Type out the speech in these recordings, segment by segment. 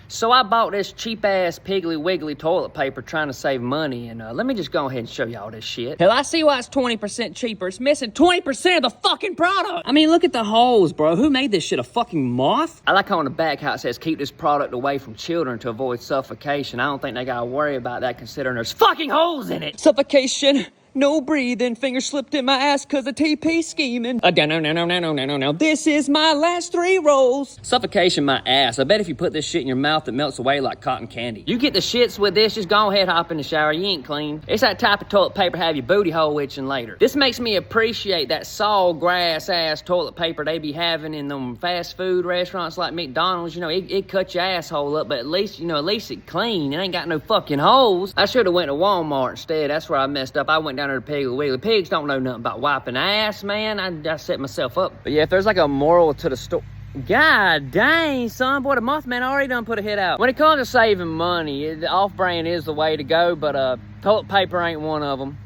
So I bought this cheap-ass Piggly Wiggly toilet paper trying to save money, and let me just go ahead and show y'all this shit. Hell, I see why it's 20% cheaper. It's missing 20% of the fucking product. I mean, look at the holes, bro. Who made this shit, a fucking moth? I like how on the back how it says, keep this product away from children to avoid suffocation. I don't think they gotta worry about that considering there's fucking holes in it. Suffocation. No breathing, fingers slipped in my ass cause of TP scheming. No. This is my last 3 rolls. Suffocation my ass. I bet if you put this shit in your mouth, it melts away like cotton candy. You get the shits with this, just go ahead, hop in the shower, you ain't clean. It's that type of toilet paper have your booty hole itching later. This makes me appreciate that sawgrass ass toilet paper they be having in them fast food restaurants like McDonald's. You know, it cuts your asshole up, but at least it clean. It ain't got no fucking holes. I should've went to Walmart instead. That's where I messed up. I went down there to Piggly Wiggly. Pigs don't know nothing about wiping ass, man. I set myself up. But yeah, if there's like a moral to the story. God dang, son. Boy, the Mothman already done put a hit out. When it comes to saving money, the off-brand is the way to go, but toilet paper ain't one of them.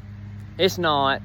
It's not.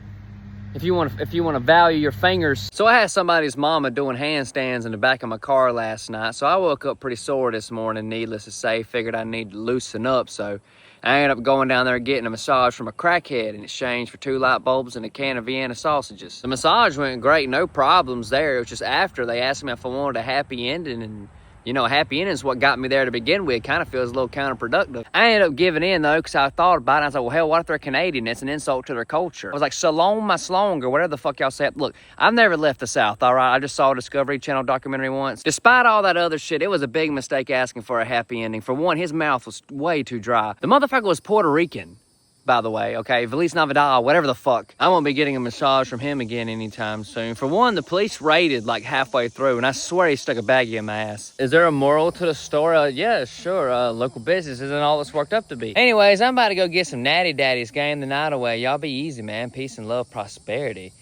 If you want to value your fingers. So I had somebody's mama doing handstands in the back of my car last night. So I woke up pretty sore this morning, needless to say. Figured I need to loosen up, so I ended up going down there getting a massage from a crackhead in exchange for 2 light bulbs and a can of Vienna sausages. The massage went great, no problems there. It was just after they asked me if I wanted a happy ending, and you know, a happy ending is what got me there to begin with. It kind of feels a little counterproductive. I ended up giving in, though, because I thought about it. I was like, well, hell, what if they're Canadian? It's an insult to their culture. I was like, Salome my slong, or whatever the fuck y'all say. Look, I've never left the South, all right? I just saw a Discovery Channel documentary once. Despite all that other shit, it was a big mistake asking for a happy ending. For one, his mouth was way too dry. The motherfucker was Puerto Rican, by the way, okay? Feliz Navidad, whatever the fuck. I won't be getting a massage from him again anytime soon. For one, the police raided like halfway through, and I swear he stuck a baggie in my ass. Is there a moral to the story? Yeah, sure. Local business isn't all it's worked up to be. Anyways, I'm about to go get some natty daddies, game the night away. Y'all be easy, man. Peace and love, prosperity.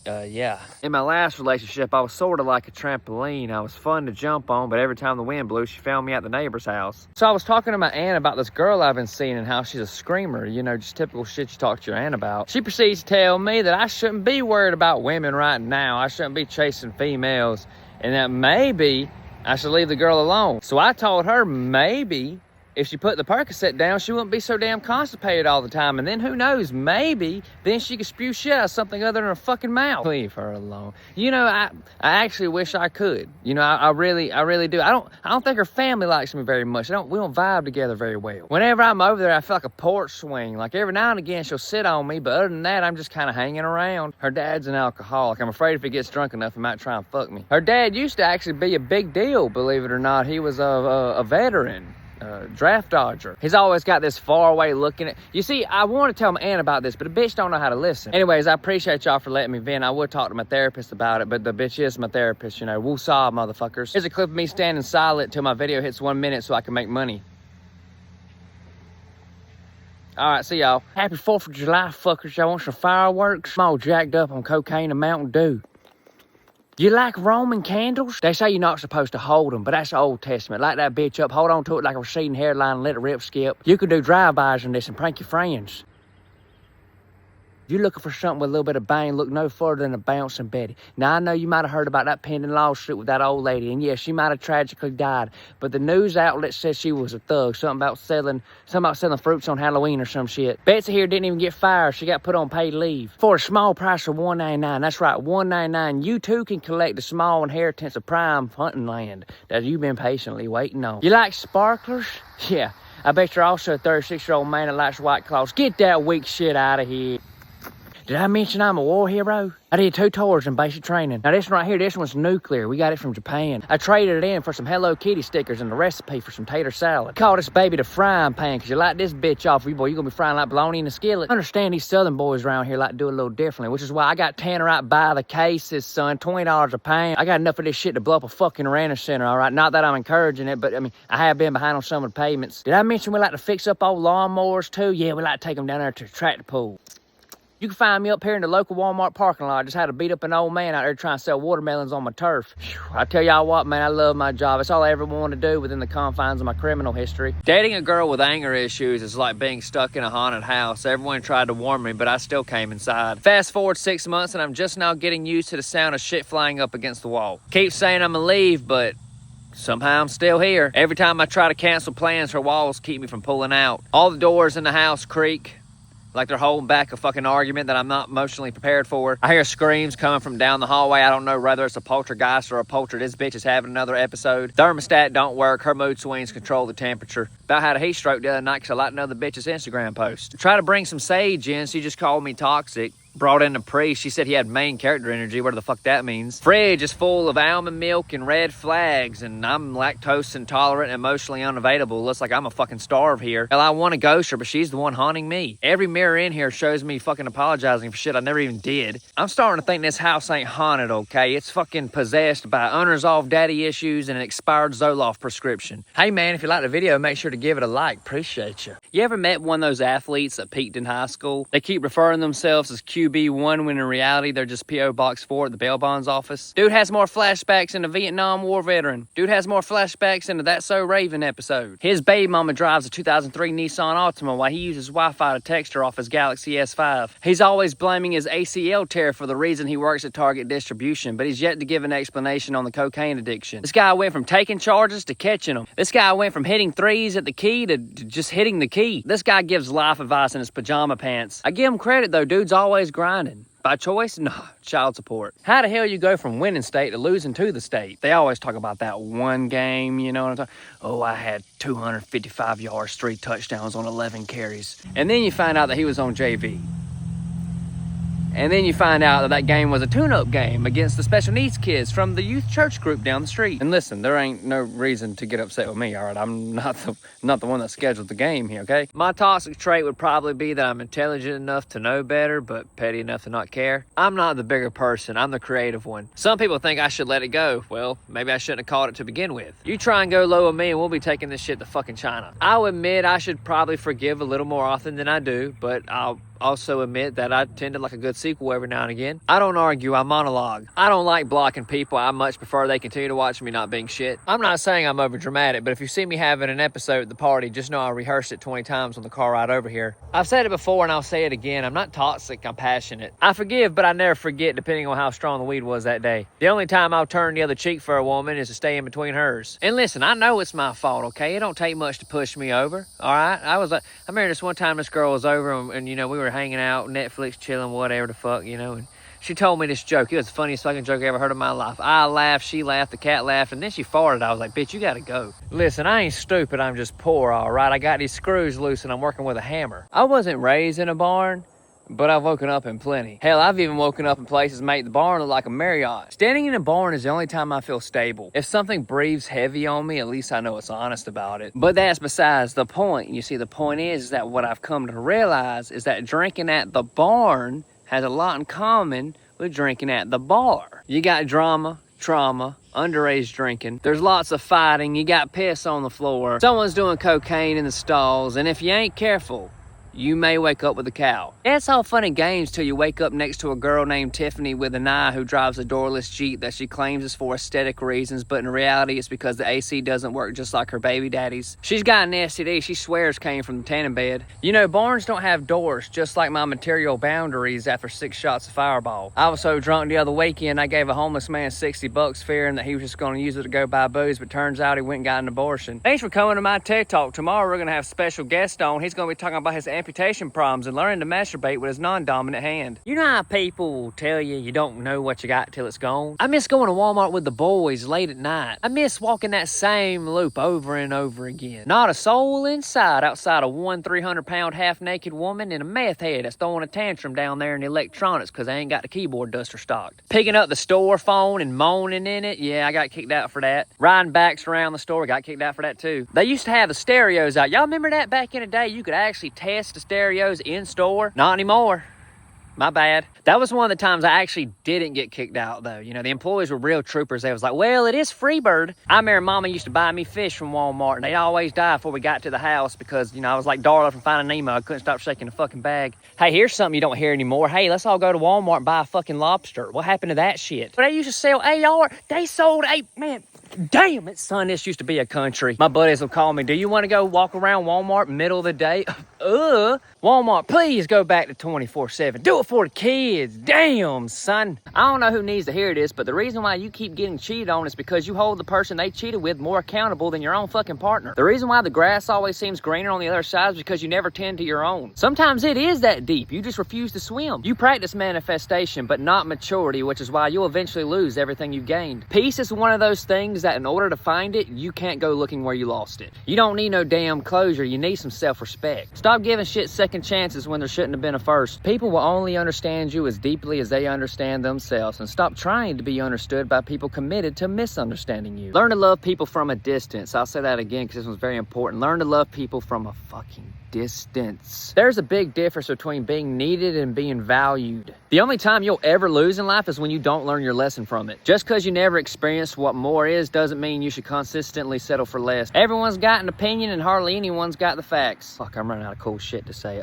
Yeah. In my last relationship, I was sort of like a trampoline. I was fun to jump on, but every time the wind blew, she found me at the neighbor's house. So I was talking to my aunt about this girl I've been seeing and how she's a screamer. You know, just typical shit you talk to your aunt about. She proceeds to tell me that I shouldn't be worried about women right now. I shouldn't be chasing females, and that maybe I should leave the girl alone. So I told her maybe if she put the Percocet down, she wouldn't be so damn constipated all the time. And then who knows, maybe then she could spew shit out of something other than her fucking mouth. Leave her alone. You know, I actually wish I could. You know, I really do. I don't think her family likes me very much. We don't vibe together very well. Whenever I'm over there, I feel like a porch swing. Like every now and again she'll sit on me, but other than that, I'm just kind of hanging around. Her dad's an alcoholic. I'm afraid if he gets drunk enough, he might try and fuck me. Her dad used to actually be a big deal, believe it or not. He was a veteran. Draft dodger. He's always got this far away looking at. You see, I want to tell my aunt about this, but the bitch don't know how to listen. Anyways, I appreciate y'all for letting me vent. I would talk to my therapist about it, but the bitch is my therapist, you know. Woosah, motherfuckers. Here's a clip of me standing silent till my video hits 1 minute so I can make money. Alright, see y'all. Happy 4th of July, fuckers. Y'all want some fireworks? I'm all jacked up on cocaine and Mountain Dew. You like Roman candles? They say you're not supposed to hold them, but that's the Old Testament. Light that bitch up, hold on to it like a receding hairline and let it rip skip. You can do drive-bys in this and prank your friends. If you're looking for something with a little bit of bang, look no further than a bouncing Betty. Now, I know you might have heard about that pending lawsuit with that old lady, and yes, she might have tragically died, but the news outlet says she was a thug, something about selling fruits on Halloween or some shit. Betsy here didn't even get fired. She got put on paid leave. For a small price of $1.99. That's right, $1.99. You too can collect a small inheritance of prime hunting land that you've been patiently waiting on. You like sparklers? Yeah, I bet you're also a 36-year-old man that likes White Claws. Get that weak shit out of here. Did I mention I'm a war hero? I did 2 tours in basic training. Now this one right here, this one's nuclear. We got it from Japan. I traded it in for some Hello Kitty stickers and a recipe for some tater salad. Call this baby the frying pan, cause you light this bitch off, you boy, you're gonna be frying like bologna in a skillet. I understand these southern boys around here like to do it a little differently, which is why I got Tannerite by the cases, son, $20 a pound. I got enough of this shit to blow up a fucking renter center, all right? Not that I'm encouraging it, but I mean, I have been behind on some of the payments. Did I mention we like to fix up old lawnmowers too? Yeah, we like to take them down there to the tractor pool. You can find me up here in the local Walmart parking lot. I just had to beat up an old man out there trying to sell watermelons on my turf. Whew, I tell y'all what, man, I love my job. It's all I ever wanted to do within the confines of my criminal history. Dating a girl with anger issues is like being stuck in a haunted house. Everyone tried to warn me, but I still came inside. Fast forward 6 months, and I'm just now getting used to the sound of shit flying up against the wall. Keep saying I'm gonna leave, but somehow I'm still here. Every time I try to cancel plans, her walls keep me from pulling out. All the doors in the house creak like they're holding back a fucking argument that I'm not emotionally prepared for. I hear screams coming from down the hallway. I don't know whether it's a poltergeist or a polter. This bitch is having another episode. Thermostat don't work. Her mood swings control the temperature. About had a heat stroke the other night because I liked another bitch's Instagram post. Try to bring some sage in. She just called me toxic. Brought in a priest. She said he had main character energy, whatever the fuck that means. Fridge is full of almond milk and red flags, and I'm lactose intolerant and emotionally unavailable. Looks like I'm a fucking starve here. Hell, I want to ghost her, but she's the one haunting me. Every mirror in here shows me fucking apologizing for shit I never even did. I'm starting to think this house ain't haunted, okay? It's fucking possessed by unresolved daddy issues and an expired Zoloft prescription. Hey man, if you like the video, make sure to give it a like. Appreciate you. You ever met one of those athletes that peaked in high school? They keep referring themselves as QB1 when in reality they're just P.O. Box 4 at the bail bonds office. Dude has more flashbacks than a Vietnam War veteran. Dude has more flashbacks than a That's So Raven episode. His baby mama drives a 2003 Nissan Altima while he uses Wi-Fi to text her off his Galaxy S5. He's always blaming his ACL tear for the reason he works at Target Distribution, but he's yet to give an explanation on the cocaine addiction. This guy went from taking charges to catching them. This guy went from hitting threes at the key to just hitting the key. This guy gives life advice in his pajama pants. I give him credit though, dude's always grinding. By choice? No, child support. How the hell you go from winning state to losing to the state? They always talk about that one game, you know what I'm talking? Oh, I had 255 yards, 3 touchdowns on 11 carries. And then you find out that he was on JV. And then you find out that that game was a tune-up game against the special needs kids from the youth church group down the street. And listen, there ain't no reason to get upset with me, all right? I'm not the one that scheduled the game here, okay? My toxic trait would probably be that I'm intelligent enough to know better, but petty enough to not care. I'm not the bigger person. I'm the creative one. Some people think I should let it go. Well, maybe I shouldn't have called it to begin with. You try and go low with me and we'll be taking this shit to fucking China. I'll admit I should probably forgive a little more often than I do, but I'll also admit that I tend to like a good sequel every now and again. I don't argue, I monologue. I don't like blocking people. I much prefer they continue to watch me not being shit. I'm not saying I'm over dramatic, but if you see me having an episode at the party, just know I rehearsed it 20 times on the car ride over here. I've said it before and I'll say it again. I'm not toxic, I'm passionate. I forgive, but I never forget depending on how strong the weed was that day. The only time I'll turn the other cheek for a woman is to stay in between hers. And listen, I know it's my fault, okay? It don't take much to push me over, all right? I remember this one time this girl was over and you know, we were hanging out, Netflix, chilling, whatever the fuck, you know, and she told me this joke. It was the funniest fucking joke I ever heard in my life. I laughed, she laughed, the cat laughed, and then she farted. I was like, bitch, you gotta go. Listen, I ain't stupid, I'm just poor, all right? I got these screws loose and I'm working with a hammer. I wasn't raised in a barn, but I've woken up in plenty. Hell, I've even woken up in places that make the barn look like a Marriott. Standing in a barn is the only time I feel stable. If something breathes heavy on me, at least I know it's honest about it. But that's besides the point. You see, the point is that what I've come to realize is that drinking at the barn has a lot in common with drinking at the bar. You got drama, trauma, underage drinking. There's lots of fighting. You got piss on the floor. Someone's doing cocaine in the stalls. And if you ain't careful, you may wake up with a cow. It's all fun and games till you wake up next to a girl named Tiffany with an eye who drives a doorless Jeep that she claims is for aesthetic reasons, but in reality it's because the AC doesn't work just like her baby daddy's. She's got an STD she swears came from the tanning bed. You know, barns don't have doors, just like my material boundaries after 6 shots of Fireball. I was so drunk the other weekend I gave a homeless man $60 fearing that he was just going to use it to go buy booze, but turns out he went and got an abortion. Thanks for coming to my TED Talk. Tomorrow we're going to have a special guest on. He's going to be talking about his amputation problems and learning to masturbate with his non-dominant hand. You know how people will tell you don't know what you got till it's gone? I miss going to Walmart with the boys late at night. I miss walking that same loop over and over again. Not a soul inside outside of one 300-pound half-naked woman and a meth head that's throwing a tantrum down there in the electronics because they ain't got the keyboard duster stocked. Picking up the store phone and moaning in it, yeah, I got kicked out for that. Riding backs around the store, got kicked out for that too. They used to have the stereos out. Y'all remember that back in the day? You could actually test the stereos in store. Not anymore. My bad. That was one of the times I actually didn't get kicked out though. You know, the employees were real troopers. They was like, well, it is Freebird. I remember Mama used to buy me fish from Walmart and they'd always die before we got to the house because, you know, I was like Darla from Finding Nemo. I couldn't stop shaking the fucking bag. Hey, here's something you don't hear anymore. Hey, let's all go to Walmart and buy a fucking lobster. What happened to that shit? But they used to sell AR. They sold man, Damn it, son, this used to be a country. My buddies will call me, do you want to go walk around Walmart middle of the day? Walmart, please go back to 24/7. Do it for the kids. Damn, son. I don't know who needs to hear this, but the reason why you keep getting cheated on is because you hold the person they cheated with more accountable than your own fucking partner. The reason why the grass always seems greener on the other side is because you never tend to your own. Sometimes it is that deep. You just refuse to swim. You practice manifestation, but not maturity, which is why you'll eventually lose everything you've gained. Peace is one of those things that in order to find it, you can't go looking where you lost it. You don't need no damn closure. You need some self-respect. Stop giving shit second chances when there shouldn't have been a first. People will only understand you as deeply as they understand themselves, and stop trying to be understood by people committed to misunderstanding you. Learn to love people from a distance. I'll say that again because this one's very important. Learn to love people from a fucking distance. There's a big difference between being needed and being valued. The only time you'll ever lose in life is when you don't learn your lesson from it. Just because you never experienced what more is doesn't mean you should consistently settle for less. Everyone's got an opinion and hardly anyone's got the facts. Fuck, I'm running out of cool shit to say.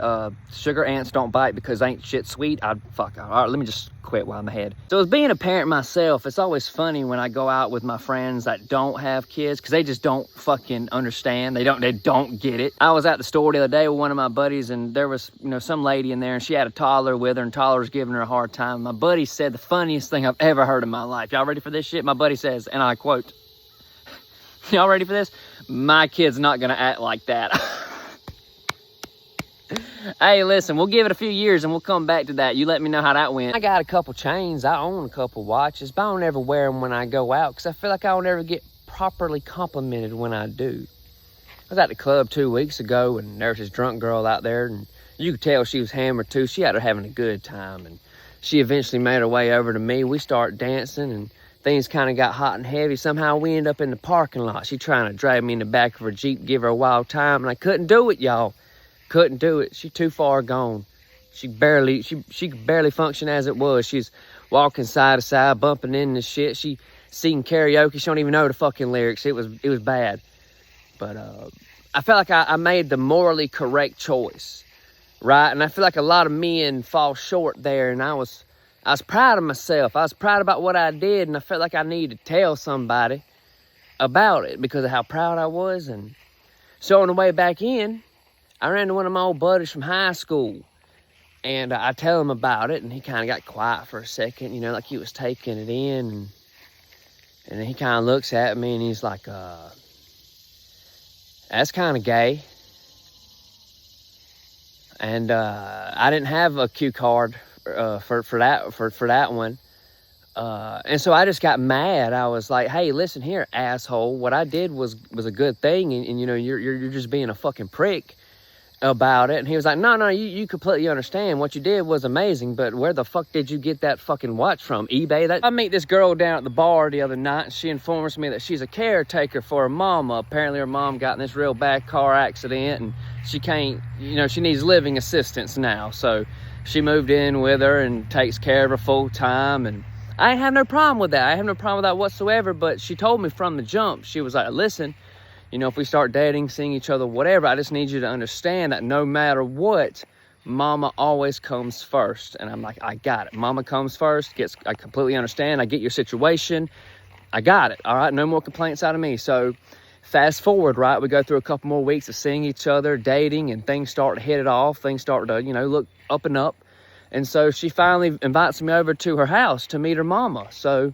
Sugar ants don't bite because ain't shit sweet. All right, let me just quit while I'm ahead. So as being a parent myself, it's always funny when I go out with my friends that don't have kids because they just don't fucking understand. They don't get it. I was at the store the other day with one of my buddies, and there was, some lady in there, and she had a toddler with her, and toddler was giving her a hard time. My buddy said the funniest thing I've ever heard in my life. Y'all ready for this shit? My buddy says, and I quote, y'all ready for this? My kid's not gonna act like that. Hey, listen, we'll give it a few years and we'll come back to that. You let me know how that went. I got a couple chains. I own a couple watches, but I don't ever wear them when I go out because I feel like I don't ever get properly complimented when I do. I was at the club 2 weeks ago, and there was this drunk girl out there, and you could tell she was hammered too. She had her having a good time, and she eventually made her way over to me. We started dancing, and things kind of got hot and heavy. Somehow we ended up in the parking lot. She trying to drag me in the back of her Jeep, give her a wild time, and I couldn't do it, y'all. Couldn't do it. She too far gone. She could barely function as it was. She's walking side to side, bumping into shit. She singing karaoke. She don't even know the fucking lyrics. It was bad. But I felt like I made the morally correct choice, right? And I feel like a lot of men fall short there. And I was proud of myself. I was proud about what I did, and I felt like I needed to tell somebody about it because of how proud I was. And so on the way back in, I ran into one of my old buddies from high school, and I tell him about it, and he kind of got quiet for a second, like he was taking it in, and then he kind of looks at me, and he's like, that's kind of gay. And I didn't have a cue card for that one, and so I just got mad. I was like, hey, listen here, asshole, what I did was a good thing, and you're just being a fucking prick about it. And he was like, no, you completely understand. What you did was amazing, but where the fuck did you get that fucking watch from? eBay? I meet this girl down at the bar the other night, and she informs me that she's a caretaker for her mama. Apparently her mom got in this real bad car accident, and she can't, she needs living assistance now. So she moved in with her and takes care of her full time, and I ain't have no problem with that. I have no problem with that whatsoever. But she told me from the jump, she was like, listen, if we start dating, seeing each other, whatever, I just need you to understand that no matter what, mama always comes first. And I'm like, I got it. Mama comes first. I completely understand. I get your situation. I got it. All right. No more complaints out of me. So fast forward, right? We go through a couple more weeks of seeing each other, dating, and things start to hit it off. Things start to, look up and up. And so she finally invites me over to her house to meet her mama. So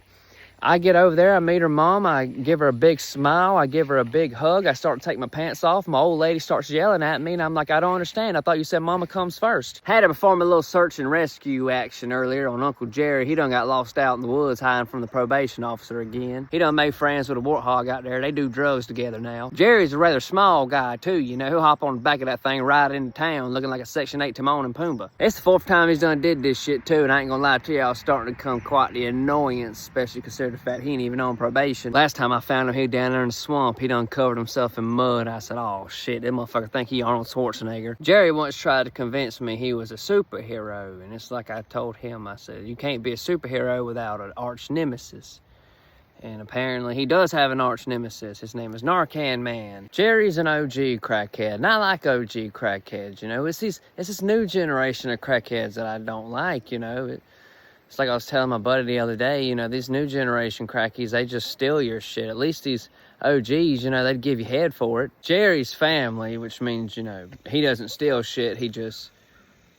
I get over there, I meet her mom, I give her a big smile, I give her a big hug, I start to take my pants off, my old lady starts yelling at me, and I'm like, I don't understand, I thought you said mama comes first. Had to perform a little search and rescue action earlier on Uncle Jerry. He done got lost out in the woods hiding from the probation officer again. He done made friends with a warthog out there. They do drugs together now. Jerry's a rather small guy too, he'll hop on the back of that thing right into town looking like a Section 8 Timon and Pumbaa. It's the fourth time he's done did this shit too, and I ain't gonna lie to y'all, starting to become quite the annoyance, especially considering the fact he ain't even on probation. Last time I found him, he down there in the swamp. He done covered himself in mud. I said, oh shit, that motherfucker think he Arnold Schwarzenegger. Jerry once tried to convince me he was a superhero, and it's like I told him, I said, you can't be a superhero without an arch nemesis. And apparently he does have an arch nemesis. His name is Narcan Man. Jerry's an OG crackhead, and I like OG crackheads, It's this new generation of crackheads that I don't like, It's like I was telling my buddy the other day, you know, these new generation crackies, they just steal your shit. At least these OGs, you know, they'd give you head for it. Jerry's family, which means, you know, he doesn't steal shit, he just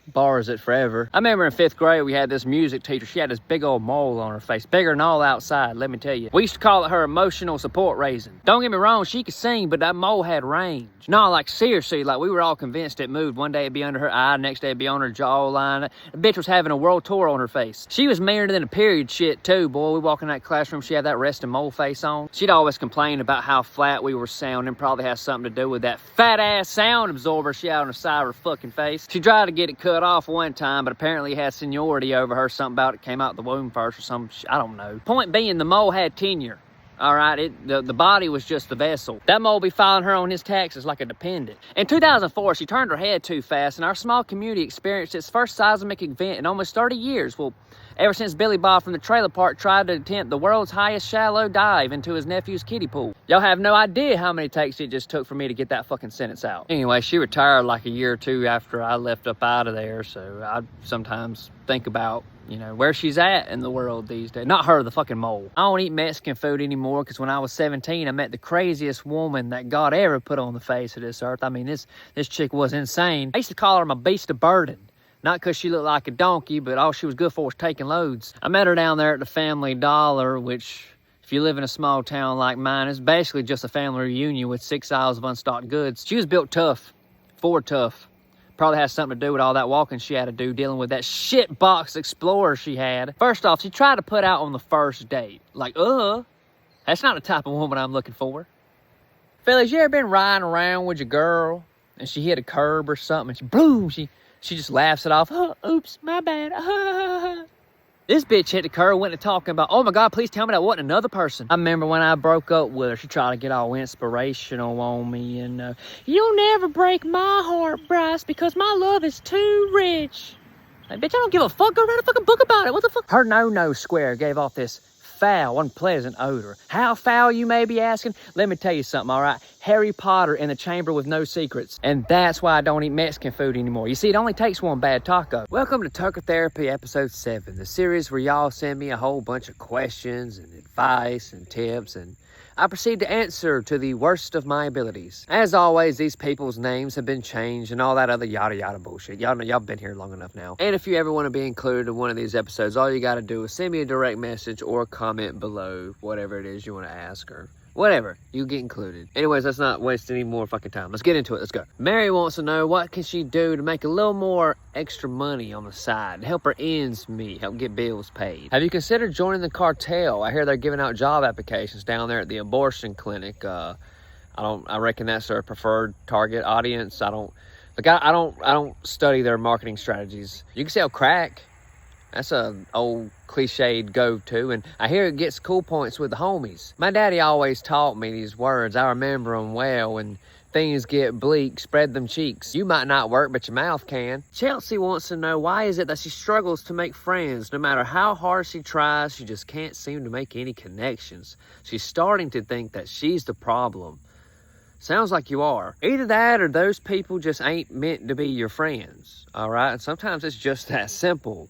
borrows it forever. I remember in 5th grade, we had this music teacher. She had this big old mole on her face, bigger than all outside, let me tell you. We used to call it her emotional support raisin. Don't get me wrong, she could sing, but that mole had range. No, like seriously, like we were all convinced it moved. One day it'd be under her eye, next day it'd be on her jawline. The bitch was having a world tour on her face. She was meaner than a period shit too, boy. We walk in that classroom, she had that resting mole face on. She'd always complain about how flat we were sounding, probably has something to do with that fat ass sound absorber she had on the side of her fucking face. She tried to get it cut off one time, but apparently it had seniority over her. Something about it came out the womb first or some I don't know. Point being, the mole had tenure. All right, the body was just the vessel. That mole be filing her on his taxes like a dependent. In 2004, she turned her head too fast, and our small community experienced its first seismic event in almost 30 years. Well, ever since Billy Bob from the trailer park tried to attempt the world's highest shallow dive into his nephew's kiddie pool. Y'all have no idea how many takes it just took for me to get that fucking sentence out. Anyway, she retired like a year or two after I left up out of there, so I sometimes think about, you know, where she's at in the world these days. Not her, the fucking mole. I don't eat Mexican food anymore because when I was 17, I met the craziest woman that God ever put on the face of this earth. I mean, this chick was insane. I used to call her my beast of burden. Not because she looked like a donkey, but all she was good for was taking loads. I met her down there at the Family Dollar, which, if you live in a small town like mine, is basically just a family reunion with 6 aisles of unstocked goods. She was built tough, Ford tough. Probably has something to do with all that walking she had to do dealing with that shit box Explorer she had. First off, she tried to put out on the first date. Like, that's not the type of woman I'm looking for. Fellas, you ever been riding around with your girl and she hit a curb or something and boom, she just laughs it off. Oh, oops, my bad. This bitch hit the curb, went to talking about, oh my God, please tell me that wasn't another person. I remember when I broke up with her, she tried to get all inspirational on me and, you'll never break my heart, Bryce, because my love is too rich. Like, bitch, I don't give a fuck. Go write a fucking book about it. What the fuck? Her no-no square gave off this foul, unpleasant odor. How foul, you may be asking? Let me tell you something, all right? Harry Potter in the chamber with no secrets. And that's why I don't eat Mexican food anymore. You see, it only takes one bad taco. Welcome to Tucker Therapy episode 7, the series where y'all send me a whole bunch of questions and advice and tips, and I proceed to answer to the worst of my abilities. As always, these people's names have been changed and all that other yada yada bullshit. Y'all know, y'all been here long enough now. And if you ever want to be included in one of these episodes, all you got to do is send me a direct message or comment below whatever it is you want to ask or whatever. You get included. Anyways, let's not waste any more fucking time. Let's get into it. Let's go. Mary wants to know, what can she do to make a little more extra money on the side, help her ends meet, help get bills paid? Have you considered joining the cartel? I hear they're giving out job applications down there at the abortion clinic. I reckon that's their preferred target audience. I don't study their marketing strategies. You can sell crack. That's a old cliched go-to, and I hear it gets cool points with the homies. My daddy always taught me these words. I remember them well. When things get bleak, spread them cheeks. You might not work, but your mouth can. Chelsea wants to know, why is it that she struggles to make friends? No matter how hard she tries, she just can't seem to make any connections. She's starting to think that she's the problem. Sounds like you are. Either that or those people just ain't meant to be your friends, all right? And sometimes it's just that simple.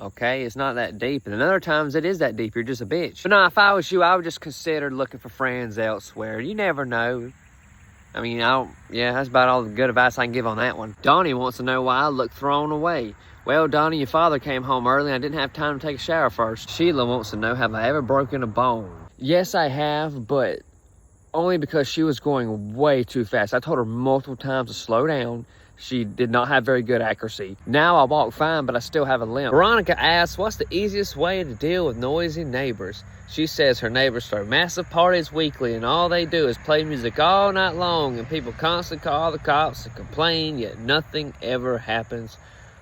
Okay, it's not that deep. And other times it is that deep. You're just a bitch. But no, if I was you, I would just consider looking for friends elsewhere. You never know. I mean, that's about all the good advice I can give on that one. Donnie wants to know why I look thrown away. Well, Donnie, your father came home early and I didn't have time to take a shower first. Sheila wants to know, have I ever broken a bone? Yes, I have, but only because she was going way too fast. I told her multiple times to slow down. She did not have very good accuracy. Now I walk fine, but I still have a limp. Veronica asks, what's the easiest way to deal with noisy neighbors? She says her neighbors throw massive parties weekly and all they do is play music all night long and people constantly call the cops and complain, yet nothing ever happens.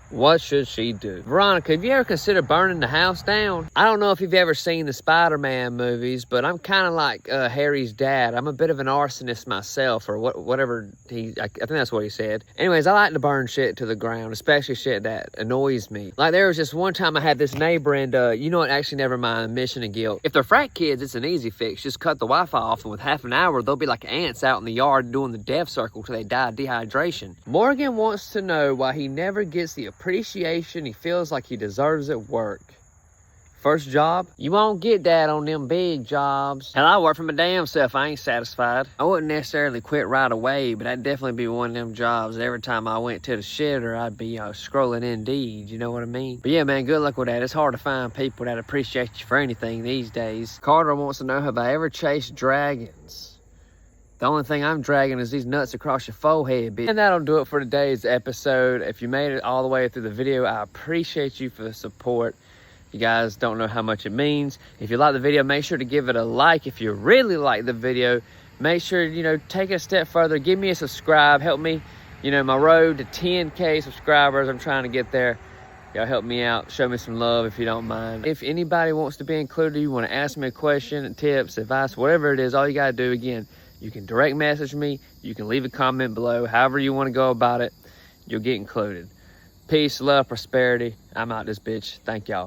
What should she do? Veronica, have you ever considered burning the house down? I don't know if you've ever seen the Spider-Man movies, but I'm kind of like Harry's dad. I'm a bit of an arsonist myself, or whatever I think that's what he said. Anyways, I like to burn shit to the ground, especially shit that annoys me. Like there was just one time I had this neighbor and, you know what, actually never mind, admission of guilt. If they're frat kids, it's an easy fix. Just cut the Wi-Fi off and with half an hour, they'll be like ants out in the yard doing the death circle till they die of dehydration. Morgan wants to know why he never gets the appreciation he feels like he deserves at work. first job? You won't get that on them big jobs. Hell, I work for my damn self. I ain't satisfied. I wouldn't necessarily quit right away, but that'd definitely be one of them jobs. Every time I went to the shitter, I'd be scrolling Indeed, you know what I mean? But yeah, man, good luck with that. It's hard to find people that appreciate you for anything these days. Carter wants to know, have I ever chased dragons? The only thing I'm dragging is these nuts across your forehead, bitch. And that'll do it for today's episode. If you made it all the way through the video, I appreciate you for the support. You guys don't know how much it means. If you like the video, make sure to give it a like. If you really like the video, make sure, you know, take it a step further. Give me a subscribe. Help me, you know, my road to 10K subscribers. I'm trying to get there. Y'all help me out. Show me some love if you don't mind. If anybody wants to be included, you want to ask me a question, tips, advice, whatever it is, all you got to do, again, you can direct message me. You can leave a comment below. However you want to go about it, you'll get included. Peace, love, prosperity. I'm out this bitch. Thank y'all.